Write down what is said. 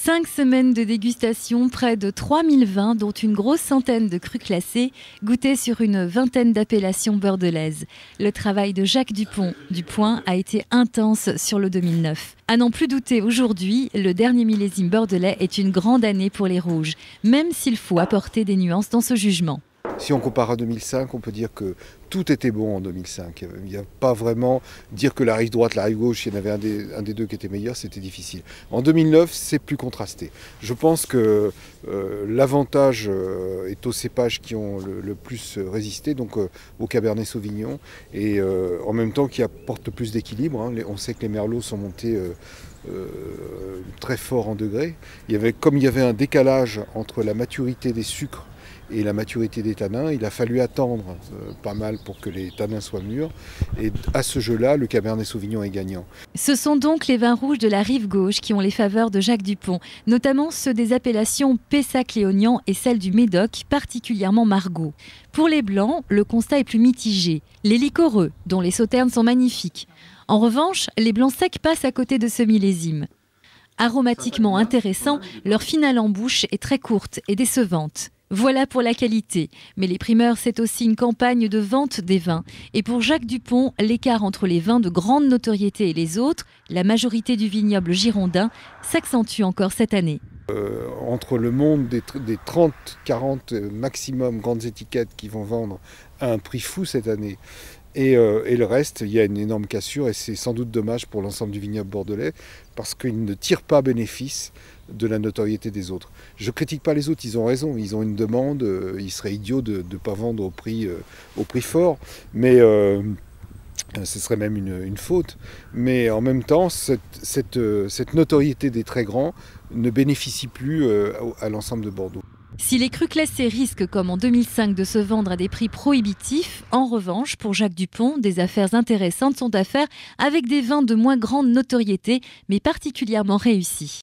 5 semaines de dégustation, près de 3000 vins, dont une grosse centaine de crus classés, goûtés sur une vingtaine d'appellations bordelaises. Le travail de Jacques Dupont du Point a été intense sur le 2009. À n'en plus douter, aujourd'hui, le dernier millésime bordelais est une grande année pour les rouges, même s'il faut apporter des nuances dans ce jugement. Si on compare à 2005, on peut dire que tout était bon en 2005. Il n'y a pas vraiment dire que la rive droite, la rive gauche, il y en avait un des deux qui était meilleur, c'était difficile. En 2009, c'est plus contrasté. Je pense que l'avantage est aux cépages qui ont le plus résisté, donc au Cabernet Sauvignon, et en même temps qui apportent le plus d'équilibre. On sait que les merlots sont montés très fort en degrés. Comme il y avait un décalage entre la maturité des sucres et la maturité des tanins, il a fallu attendre pas mal pour que les tanins soient mûrs. Et à ce jeu-là, le Cabernet Sauvignon est gagnant. Ce sont donc les vins rouges de la rive gauche qui ont les faveurs de Jacques Dupont, notamment ceux des appellations Pessac-Léognan et celle du Médoc, particulièrement Margaux. Pour les blancs, le constat est plus mitigé. Les liquoreux, dont les sauternes sont magnifiques. En revanche, les blancs secs passent à côté de ce millésime. Aromatiquement intéressants, leur finale en bouche est très courte et décevante. Voilà pour la qualité, mais les primeurs, c'est aussi une campagne de vente des vins. Et pour Jacques Dupont, l'écart entre les vins de grande notoriété et les autres, la majorité du vignoble girondin, s'accentue encore cette année. Entre le monde des 30-40 maximum grandes étiquettes qui vont vendre à un prix fou cette année, et le reste, il y a une énorme cassure et c'est sans doute dommage pour l'ensemble du vignoble bordelais parce qu'ils ne tirent pas bénéfice de la notoriété des autres. Je ne critique pas les autres, ils ont raison, ils ont une demande, il serait idiot de ne pas vendre au prix fort, mais ce serait même une faute. Mais en même temps, cette notoriété des très grands ne bénéficie plus à l'ensemble de Bordeaux. Si les crus classés risquent, comme en 2005, de se vendre à des prix prohibitifs, en revanche, pour Jacques Dupont, des affaires intéressantes sont à faire avec des vins de moins grande notoriété, mais particulièrement réussis.